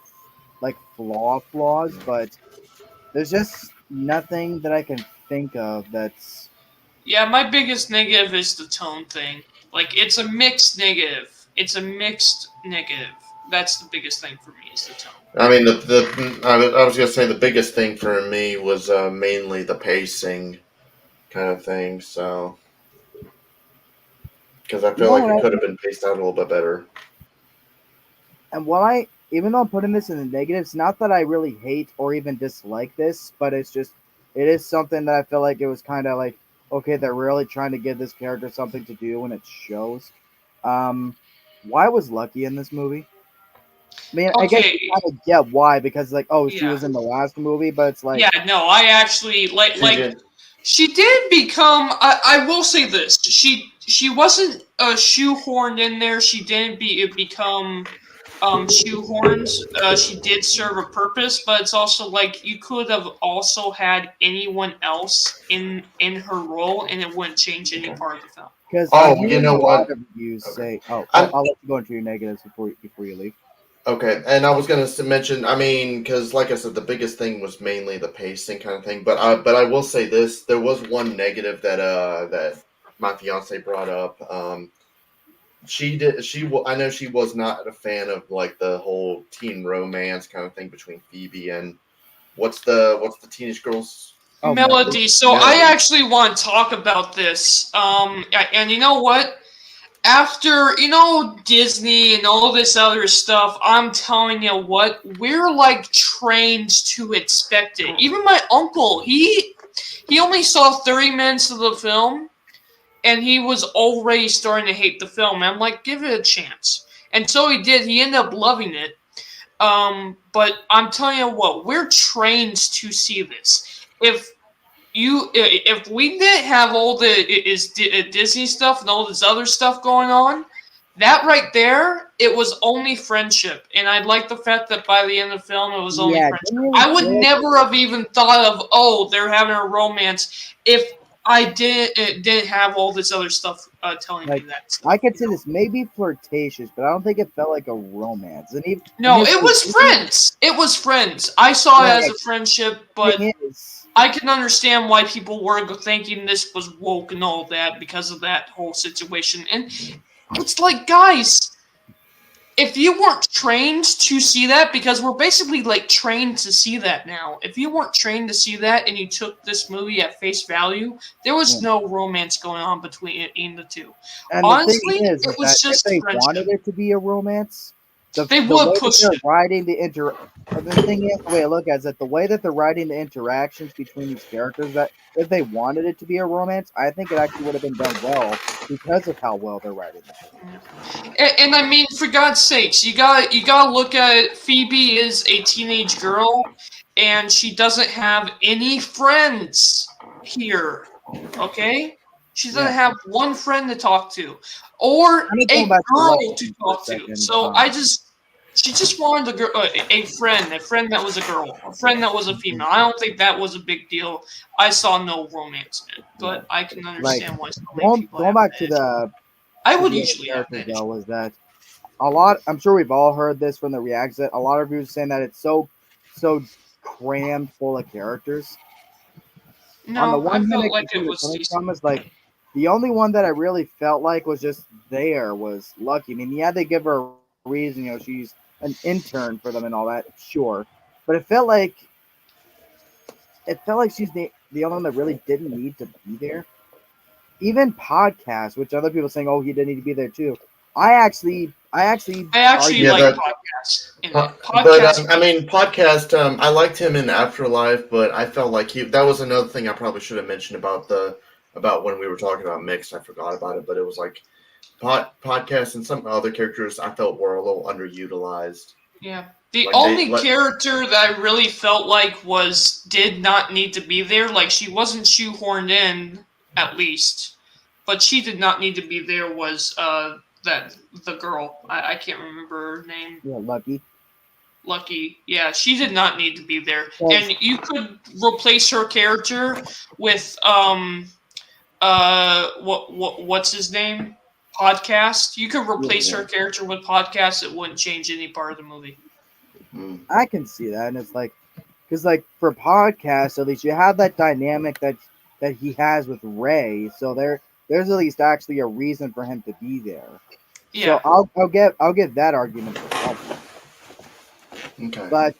like flaws, but there's just nothing that I can think of that's Yeah, my biggest negative is the tone thing. Like, it's a mixed negative. It's a mixed negative. That's the biggest thing for me, is the tone. I mean, I was gonna say the biggest thing for me was mainly the pacing kind of thing. So, because I feel like it could have been paced out a little bit better. and while even though I'm putting this in the negatives, not that I really hate or even dislike this, but it's just it is something that I feel like it was kind of like, okay, they're really trying to give this character something to do, and it shows. Why was Lucky in this movie? I mean, I guess Okay. you kind of get why, because like, oh, she Yeah. was in the last movie, but it's like, Yeah, no, I actually she did become. I will say this: she wasn't shoehorned in there. She didn't become shoehorned. She did serve a purpose, but it's also like you could have also had anyone else in her role, and it wouldn't change any part of the film. because you know a lot what? of reviews say, oh, I'm- I'll let you go into your negatives before you leave. Okay, and I was gonna mention, I mean, because like I said, the biggest thing was mainly the pacing kind of thing. But I will say this: there was one negative that my fiance brought up. I know she was not a fan of like the whole teen romance kind of thing between Phoebe and what's the teenage girl's. Oh, Melody. So Melody. I actually want to talk about this. And you know what? After, Disney and all this other stuff, I'm telling you what, we're like trained to expect it. Even my uncle, he only saw 30 minutes of the film, and he was already starting to hate the film. And I'm like, give it a chance. And so he did. He ended up loving it. But I'm telling you what, we're trained to see this. If we didn't have all the Disney stuff and all this other stuff going on, that right there, it was only friendship. And I like the fact that by the end of the film, it was only friendship. I would never have even thought of, oh, they're having a romance if I didn't have all this other stuff telling me that stuff. I could say this maybe flirtatious, but I don't think it felt like a romance. And even, No, it was friends. It was friends. I saw it as a friendship, but I can understand why people were thinking this was woke and all that because of that whole situation. And it's like, guys, if you weren't trained to see that, because we're basically like trained to see that now. If you weren't trained to see that and you took this movie at face value, there was no romance going on between the two. And honestly, the thing is it was that just if they friendship. wanted it to be a romance, They would way push that it. they're writing the thing is, the way I look at it is that the way that they're writing the interactions between these characters, that if they wanted it to be a romance, I think it actually would have been done well because of how well they're writing it. And I mean, for God's sakes, you gotta look at it. Phoebe is a teenage girl, and she doesn't have any friends here. Okay, she doesn't Yeah. have one friend to talk to, or Kinda a going back to girl Lucky to for a talk to. second, So she just wanted a friend that was a girl, a friend that was a female. I don't think that was a big deal. I saw no romance in it, but I can like understand why so many going people going have back that issue. to I would the other usually have characters that issue. though was that a lot. I'm sure we've all heard this from the reacts. That a lot of reviews saying that it's so crammed full of characters. On the No, I one hand, I felt can like see it where they're was coming decent. from is like the only one that I really felt like was just there was Lucky. I mean, yeah, they give her a reason. She's an intern for them and all that. Sure, but it felt like she's the only one that really didn't need to be there. Even podcast, which other people saying, "Oh, he didn't need to be there too." I actually I actually argue. Yeah, like that. podcasts in it. But Podcast. I mean, podcast. I liked him in Afterlife, but I felt like that was another thing I probably should have mentioned about when we were talking about mixed. I forgot about it, but it was like podcast and some other characters I felt were a little underutilized. Yeah. The Like they only let. character that I really felt like did not need to be there, like she wasn't shoehorned in, at least, but she did not need to be there was that the girl. I can't remember her name. Lucky. Lucky. Yeah, she did not need to be there. Well, And you could replace her character with what's his name? Podcast. You could replace her character with podcast, it wouldn't change any part of the movie. I can see that, and it's like, because like for podcasts, at least you have that dynamic that he has with Ray, so there's at least actually a reason for him to be there. Yeah. So I'll give that argument for helpful. Okay. But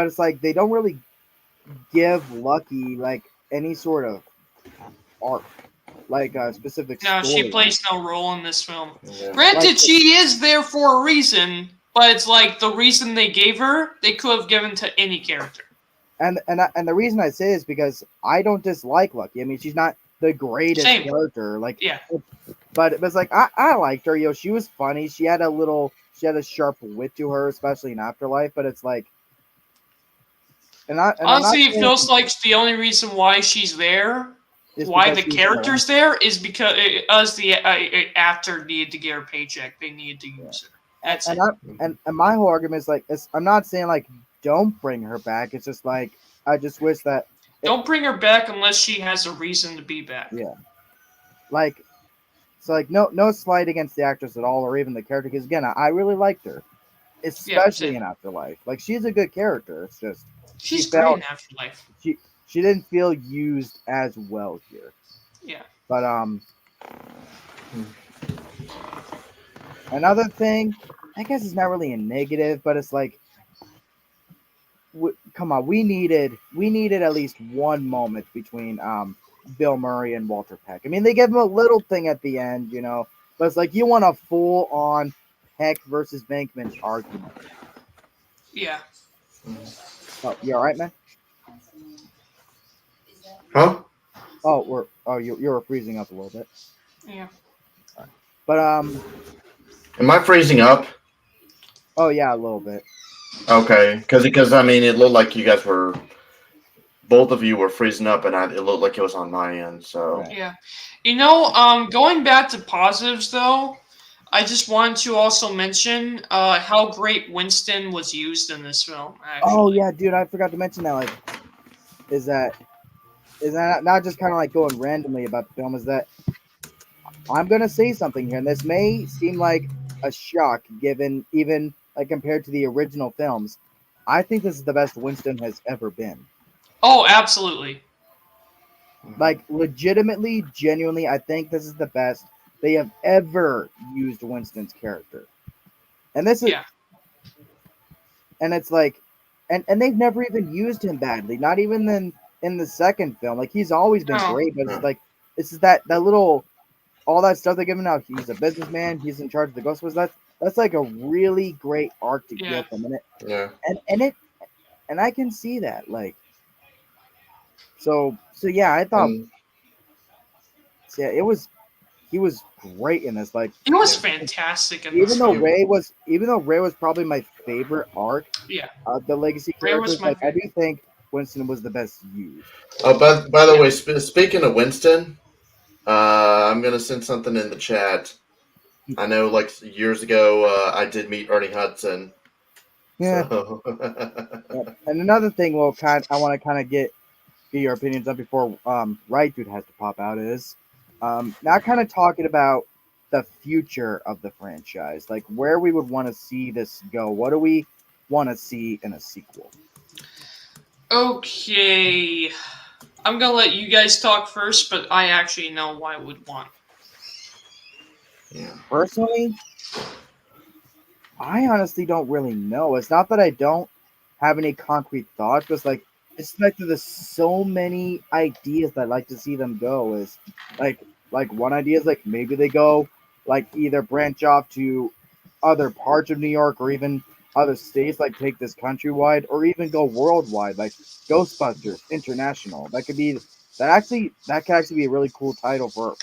it's like they don't really give Lucky like any sort of arc, like a specific No, story. she plays no role in this film. Yeah. Granted, Like- she is there for a reason, but it's like the reason they gave her, they could have given to any character. And the reason I say is because I don't dislike Lucky. I mean, she's not the greatest Same. character, like Yeah. but it's like I liked her. She was funny. She had a sharp wit to her, especially in Afterlife. But it's like, Honestly, it feels like the only reason why she's there, why the character's there, is because the actor needed to get her paycheck. They needed to use her. That's it. And my whole argument is like, I'm not saying like don't bring her back. It's just like I just wish that Don't bring her back unless she has a reason to be back. Yeah. Like, so like no slight against the actress at all, or even the character, because again, I really liked her, especially in Afterlife. Like, she's a good character. It's just She's great in Afterlife. She didn't feel used as well here. Yeah. But another thing, I guess it's not really a negative, but it's like, come on, we needed at least one moment between Bill Murray and Walter Peck. I mean, they gave him a little thing at the end, but it's like you want a full on Peck versus Venkman argument. Yeah. Oh, you all right, man? Huh? Oh, you were freezing up a little bit. Yeah. But Am I freezing up? oh yeah, a little bit. Okay, because I mean, it looked like you guys were, both of you were freezing up, and it looked like it was on my end. So Yeah. Going back to positives though, I just wanted to also mention how great Winston was used in this film. Actually. Oh yeah, dude, I forgot to mention that. Like, is that not just kind of like going randomly about the film? Is that I'm gonna say something here, and this may seem like a shock, given even like compared to the original films. I think this is the best Winston has ever been. Oh, absolutely. Like, legitimately, genuinely, I think this is the best they have ever used Winston's character. And this is, and it's like, and they've never even used him badly. Not even in the second film. Like, he's always been great, but it's like, this is that little, all that stuff they're giving out. He's a businessman. He's in charge of the Ghostbusters. That's like a really great arc to give him in it. Yeah. And I can see that. Like, so yeah, I thought, he was great in this. Like, he was fantastic in even this though film. Ray was probably my favorite arc. Yeah. The legacy Ray was characters. my Like, I do think Winston was the best used. Oh, by the way, speaking of Winston, I'm gonna send something in the chat. I know, like years ago, I did meet Ernie Hudson. Yeah. So And another thing, I want to kind of get your opinions on before Right Dude has to pop out is now kind of talking about the future of the franchise, like where we would want to see this go. What do we want to see in a sequel? Okay. I'm gonna let you guys talk first, but I actually know what I would want. yeah. Personally, I honestly don't really know. It's not that I don't have any concrete thoughts, but it's like there's so many ideas that I'd like to see them go. Is like one idea is like maybe they go like either branch off to other parts of New York or even other states, like take this countrywide or even go worldwide, like Ghostbusters International. That could actually be a really cool title for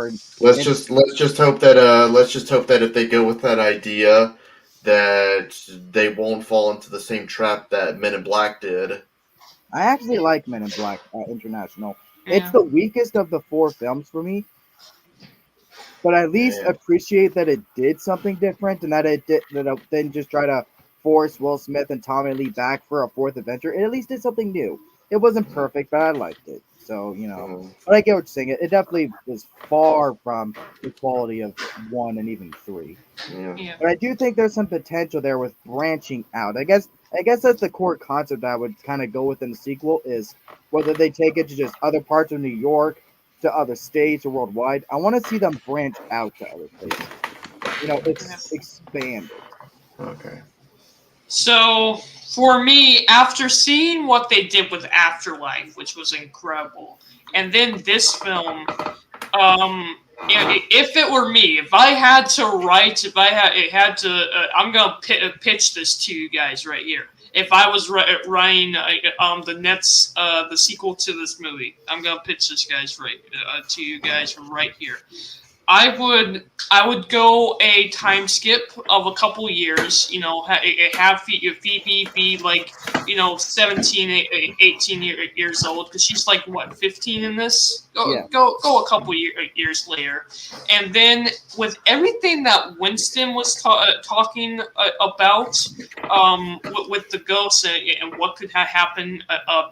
an Let's just hope that if they go with that idea, that they won't fall into the same trap that Men in Black did. I actually like Men in Black International. It's Yeah. the weakest of the four films for me, but I at least Yeah. appreciate that it did something different and that it didn't just try to force Will Smith and Tommy Lee back for a fourth adventure. It at least did something new. It wasn't perfect, but I liked it. So Mhm. but I get what you're saying. It definitely is far from the quality of one and even three. Yeah. Yeah. But I do think there's some potential there with branching out. I guess that's the core concept I would kind of go with in the sequel is whether they take it to just other parts of New York, to other states or worldwide. I want to see them branch out to other places. It's expanded. Okay. So, for me, after seeing what they did with Afterlife, which was incredible, and then this film, if it were me, if I had to write, if I had to, I'm gonna pitch this to you guys right here. If I was writing the sequel to this movie, I'm gonna pitch this guys right to you guys right here. I would go a time skip of a couple years. Have Phoebe be like 17, 18 years old because she's like what 15 in this. Yeah. Go a couple years later, and then with everything that Winston was talking about, with the ghosts and what could happen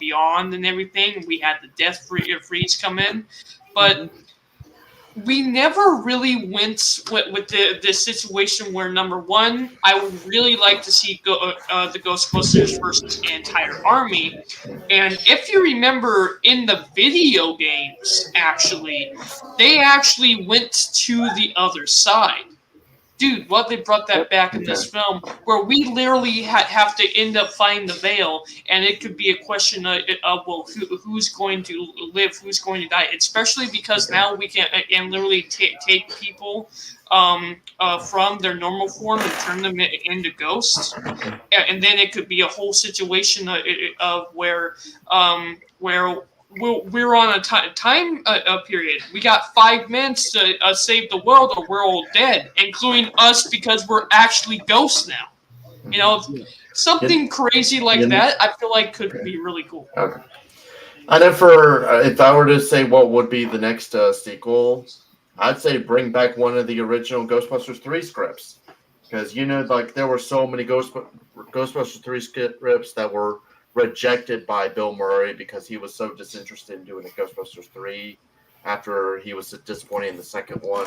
beyond and everything, we had the death freeze come in, but we never really went with the situation where number one, I would really like to see the Ghostbusters versus an entire army, and if you remember in the video games, actually, they actually went to the other side. Dude, what they brought that back in this film, where we literally have to end up finding the veil, and it could be a question of well, who's going to live, who's going to die, especially because now we can literally take people from their normal form and turn them into ghosts, and then it could be a whole situation of where we're on a time period. We got 5 minutes to save the world, or we're all dead, including us because we're actually ghosts now. Something crazy like that. I feel like could be really cool. Okay. I know for if I were to say what would be the next sequel, I'd say bring back one of the original Ghostbusters 3 scripts. Because, like there were so many Ghostbusters 3 scripts that were rejected by Bill Murray because he was so disinterested in doing a Ghostbusters 3 after he was disappointed in the second one.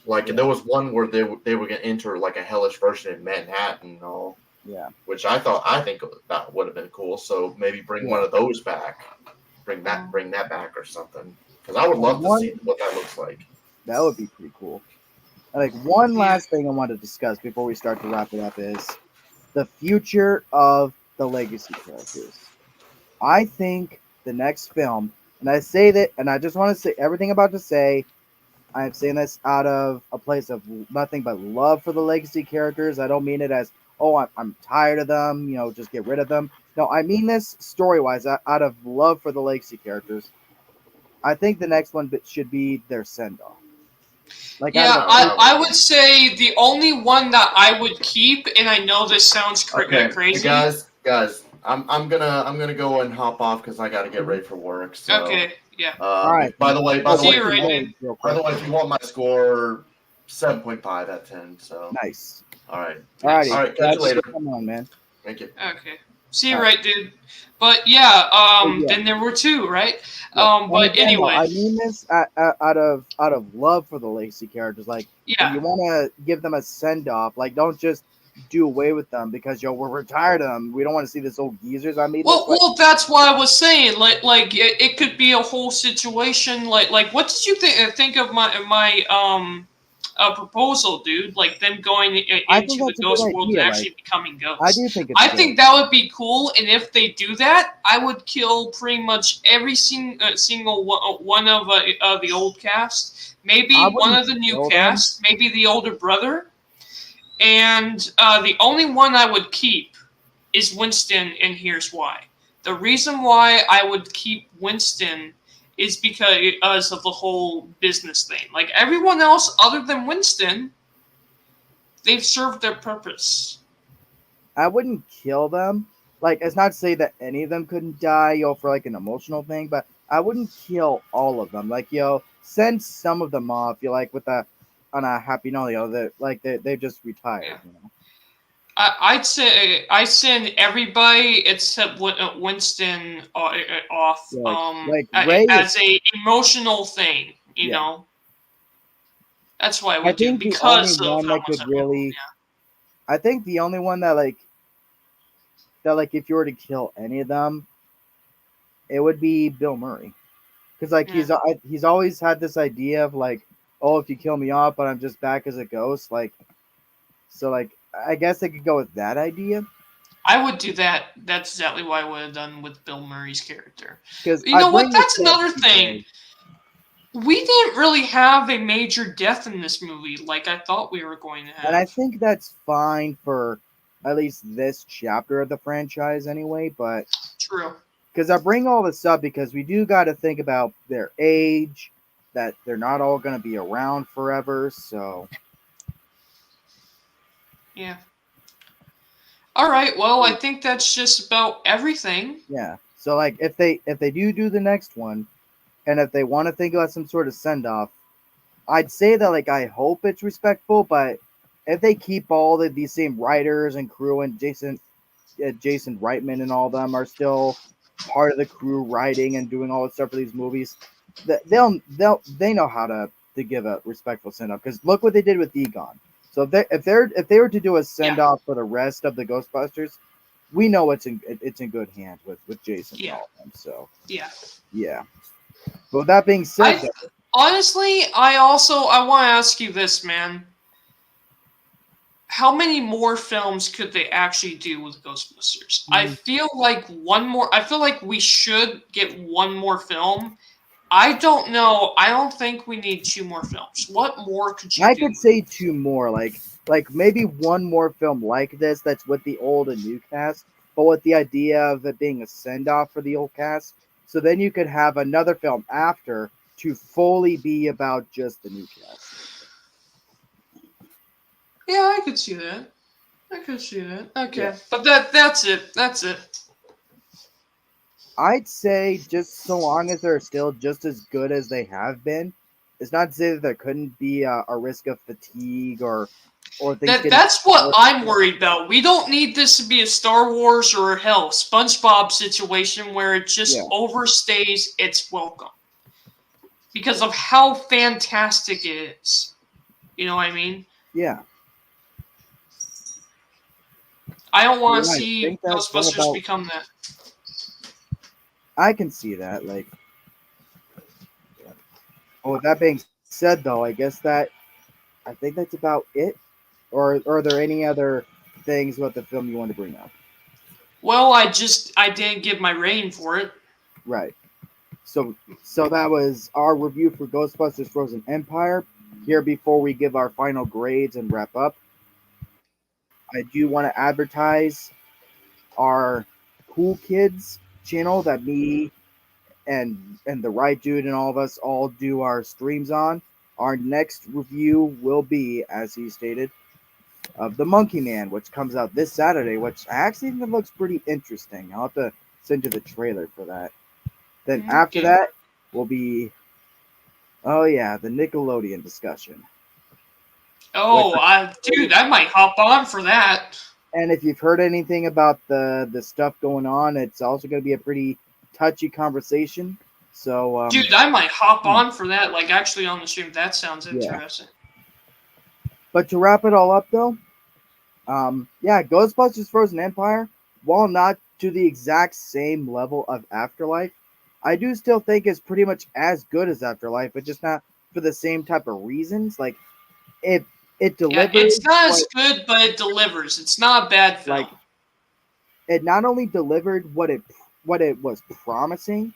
Like, and there was one where they were going to enter like a hellish version in Manhattan and all. Yeah. Which I think that would have been cool. So maybe bring one of those back. Bring that back or something. Because I would love to see what that looks like. That would be pretty cool. Like one last thing I want to discuss before we start to wrap it up is the future of the legacy characters. I think the next film, and I say that, and I just want to say everything I'm about to say, I'm saying this out of a place of nothing but love for the legacy characters. I don't mean it as, oh, I'm tired of them, just get rid of them. No, I mean this story-wise, out of love for the legacy characters. I think the next one should be their send-off. I would say the only one that I would keep, and I know this sounds crazy. Guys, I'm gonna go and hop off because I gotta get ready for work. So, Okay, yeah. All right. by the way, See you right, dude. Real by the quick. way, if you want my score, 7.5 out of 10. So, Nice. all right, Alrighty. all right, catch you That's later. come on, man. Thank you. Okay. See you All right, dude. But yeah, yeah. then there were two, right? Yeah. And But again, though, anyway, I mean this out of love for the Lacey characters. Like, if yeah. you want to give them a send off, like, don't just do away with them because we're retired of them. We don't want to see this old geezers. I mean, Well, this like, well, that's what I was saying. Like it could be a whole situation. Like, what did you think of my proposal, dude? Like them going I think into the that's a good ghost world and idea. actually Like, becoming I ghosts. do think it's I good. think that would be cool. And if they do that, I would kill pretty much every single one of the old cast. Maybe I one wouldn't of the new kill them. cast. Maybe the older brother. And the only one I would keep is Winston, and here's why. The reason why I would keep Winston is because of the whole business thing. Like everyone else other than Winston, they've served their purpose. I wouldn't kill them. Like, it's not to say that any of them couldn't die, for like an emotional thing, but I wouldn't kill all of them. Like, send some of them off. Like with on a happy note. They just retired. Yeah. I'd say I send everybody except Winston off. Like Ray as a emotional thing. You Yeah. know. That's what I I would do think the only because of one how that much could I love him, really, I think the only one that if you were to kill any of them, it would be Bill Murray, because like he's always had this idea of like, oh, if you kill me off, but I'm just back as a ghost, like, so like I guess I could go with that idea. I would do that. That's exactly what I would have done with Bill Murray's character. Because You know what? That's another thing. We didn't really have a major death in this movie like I thought we were going to have. And I think that's fine for at least this chapter of the franchise anyway, but True. Because I bring all this up because we do got to think about their age, that they're not all going to be around forever, so Yeah. All right. Well, I think that's just about everything. yeah. So like if they do the next one, and if they want to think about some sort of send off, I'd say that like I hope it's respectful, but if they keep all these same writers and crew and Jason Reitman and all them are still part of the crew writing and doing all the stuff for these movies, they know how to give a respectful send off, because look what they did with Egon. So if they were to do a send off for the rest of the Ghostbusters, we know it's in good hands with Jason and all them. So yeah. But with that being said, honestly, I want to ask you this, man. How many more films could they actually do with Ghostbusters? I feel like one more. I feel like we should get one more film. I don't know. I don't think we need two more films. What more could you do? I could say two more, like maybe one more film like this that's with the old and new cast, but with the idea of it being a send off for the old cast. So then you could have another film after to fully be about just the new cast. Yeah, I could see that. Okay, yeah. But that's it. That's it. I'd say just so long as they're still just as good as they have been. It's not to say that there couldn't be a risk of fatigue or things. That's what I'm worried about. We don't need this to be a Star Wars or hell SpongeBob situation where it just overstays its welcome because of how fantastic it is. You know what I mean? Yeah. I don't want to see Ghostbusters become that. I can see that. Like, with that being said, though, I guess I think that's about it. Or are there any other things about the film you want to bring up? Well, I didn't give my rating for it. Right. So that was our review for Ghostbusters Frozen Empire. Here, before we give our final grades and wrap up, I do want to advertise our Cool Kids channel that me and the right dude and all of us all do our streams on. Our next review will be, as he stated, of The Monkey Man, which comes out this Saturday, which I actually think looks pretty interesting. I'll have to send you the trailer for that. Then after Okay. that will be, oh yeah, the Nickelodeon discussion. Oh, dude, I might hop on for that. And if you've heard anything about the stuff going on, it's also going to be a pretty touchy conversation. So, Dude, I might hop on for that, like actually on the stream. That sounds Yeah. interesting. but to wrap it all up, though, yeah, Ghostbusters: Frozen Empire, while not to the exact same level of Afterlife, I do still think it's pretty much as good as Afterlife, but just not for the same type of reasons. Like it Yeah, delivers. it's not as what- good, but it delivers. It's not a bad film. Like, it not only delivered what it was promising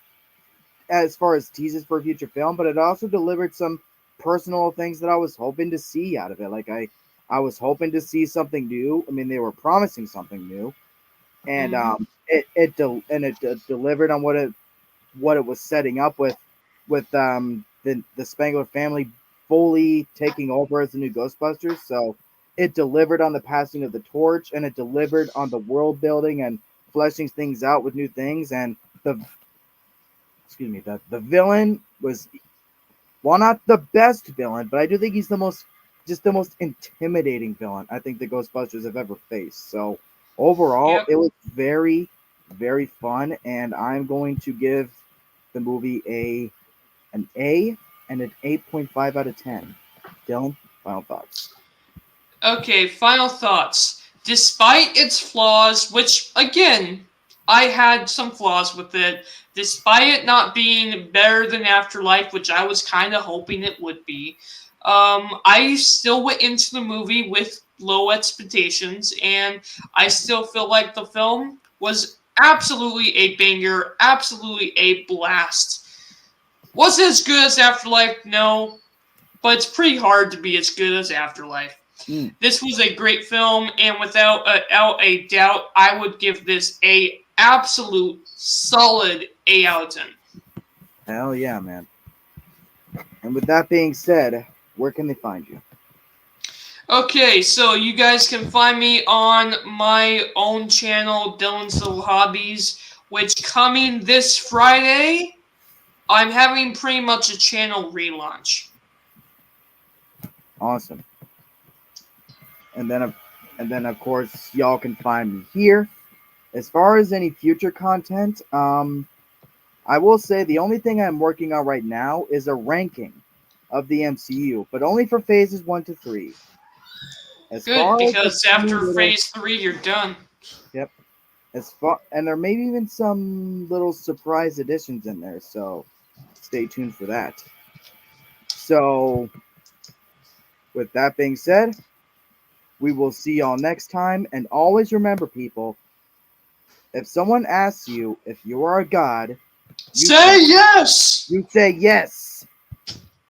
as far as teases for a future film, but it also delivered some personal things that I was hoping to see out of it. Like I was hoping to see something new. I mean, they were promising something new, and Mhm. it delivered on what it was setting up with the Spangler family fully taking over as the new Ghostbusters. So it delivered on the passing of the torch, and it delivered on the world building and fleshing things out with new things. And the the villain was, while not the best villain, but I do think he's the most intimidating villain I think the Ghostbusters have ever faced. So overall, Yep. it was very, very fun, and I'm going to give the movie an A and an 8.5 out of 10. Dylan, final thoughts. Okay, final thoughts. Despite its flaws, which, again, I had some flaws with it, despite it not being better than Afterlife, which I was kind of hoping it would be, I still went into the movie with low expectations, and I still feel like the film was absolutely a banger, absolutely a blast. Was it as good as Afterlife? No, but it's pretty hard to be as good as Afterlife. Mm. This was a great film, and without a doubt, I would give this a absolute solid 8 out of 10. Hell yeah, man. And with that being said, where can they find you? Okay, so you guys can find me on my own channel, Dylan's Little Hobbies, which coming this Friday, I'm having pretty much a channel relaunch. Awesome. And then of course y'all can find me here. As far as any future content, I will say the only thing I'm working on right now is a ranking of the MCU, but only for phases 1 to 3. As Good, far as because after phase 3, you're done. Yep. And there may be even some little surprise additions in there, so stay tuned for that. So, with that being said, we will see y'all next time, and always remember, people, if someone asks you if you are a god, Say yes! you say yes.